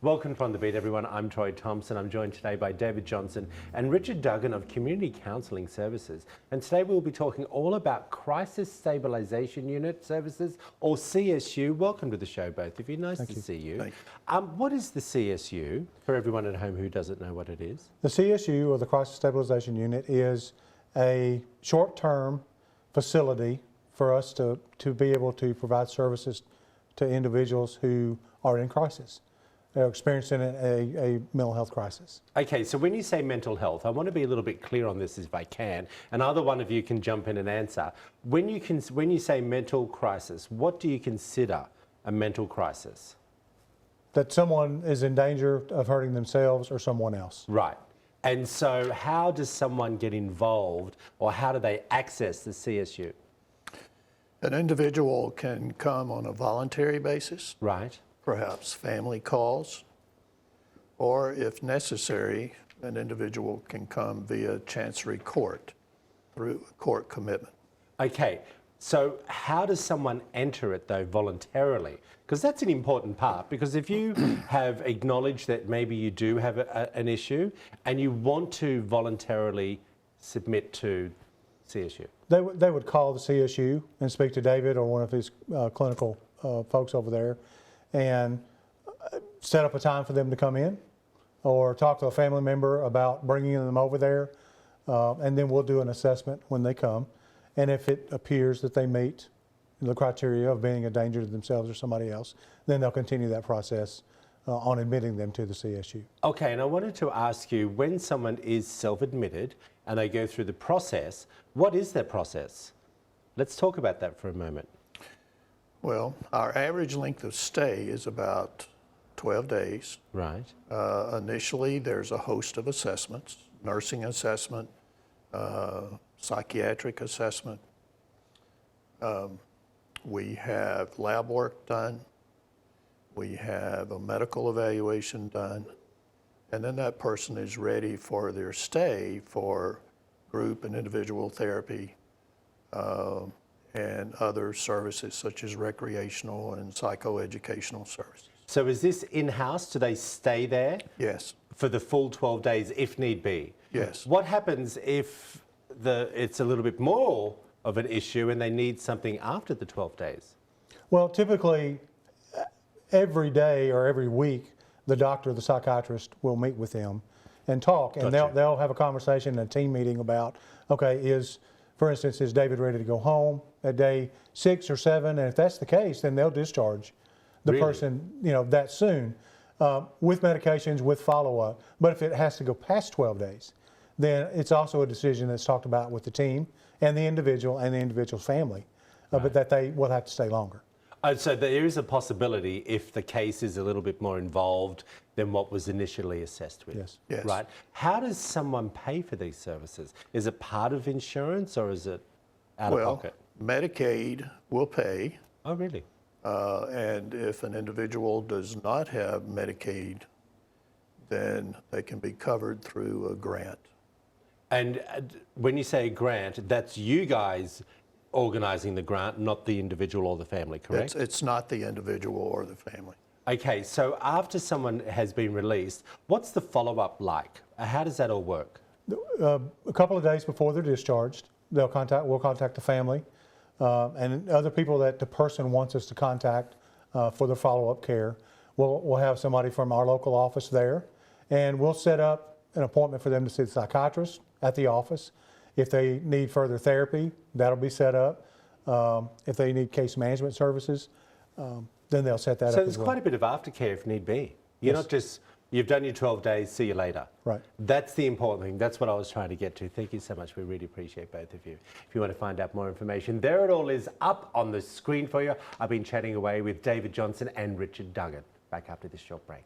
Welcome from the beat, everyone. I'm Troy Thompson. I'm joined today by David Johnson and Richard Duggan of Community Counselling Services. And today we'll be talking all about Crisis Stabilisation Unit Services, or CSU. Welcome to the show, both of you. Nice to see you. What is the CSU, for everyone at home who doesn't know what it is? The CSU, or the Crisis Stabilisation Unit, is a short-term facility for us to be able to provide services to individuals who are in crisis. They're experiencing a mental health crisis. Okay, so when you say mental health, I want to be a little bit clear on this if I can, and either one of you can jump in and answer. When you say mental crisis, what do you consider a mental crisis? That someone is in danger of hurting themselves or someone else. Right. And so how does someone get involved, or how do they access the CSU? An individual can come on a voluntary basis. Right. Perhaps family calls, or if necessary, an individual can come via chancery court through court commitment. Okay, so how does someone enter it though voluntarily? Because that's an important part, because if you have acknowledged that maybe you do have an issue and you want to voluntarily submit to CSU. They would call the CSU and speak to David or one of his clinical folks over there, and set up a time for them to come in, or talk to a family member about bringing them over there, and then we'll do an assessment when they come. And if it appears that they meet the criteria of being a danger to themselves or somebody else, then they'll continue that process on admitting them to the CSU. Okay, and I wanted to ask you, when someone is self-admitted and they go through the process, what is their process? Let's talk about that for a moment. Well, our average length of stay is about 12 days. Right. Initially, there's a host of assessments: nursing assessment, psychiatric assessment. We have lab work done. We have a medical evaluation done. And then that person is ready for their stay for group and individual therapy, and other services such as recreational and psychoeducational services. So is this in-house? Do they stay there? Yes. For the full 12 days if need be? Yes. What happens if it's a little bit more of an issue and they need something after the 12 days? Well, typically every day or every week, the doctor or the psychiatrist will meet with them and talk, and they'll have a conversation and a team meeting about, okay, for instance, is David ready to go home at day 6 or 7? And if that's the case, then they'll discharge the person, that soon, with medications, with follow-up. But if it has to go past 12 days, then it's also a decision that's talked about with the team and the individual's family, but that they will have to stay longer. So there is a possibility if the case is a little bit more involved than what was initially assessed with. Yes. Yes. Right. How does someone pay for these services? Is it part of insurance or is it out of pocket? Medicaid will pay. Oh, really? And if an individual does not have Medicaid, then they can be covered through a grant. And when you say grant, that's you guys organising the grant, not the individual or the family, correct? It's not the individual or the family. Okay, so after someone has been released, what's the follow-up like? How does that all work? A couple of days before they're discharged, we'll contact the family and other people that the person wants us to contact for the follow-up care. We'll have somebody from our local office there, and we'll set up an appointment for them to see the psychiatrist at the office. If they need further therapy, that'll be set up. If they need case management services, then they'll set that up as well. So there's quite a bit of aftercare if need be. You're not just, you've done your 12 days, see you later. Right. That's the important thing. That's what I was trying to get to. Thank you so much. We really appreciate both of you. If you want to find out more information, there it all is up on the screen for you. I've been chatting away with David Johnson and Richard Duggan. Back after this short break.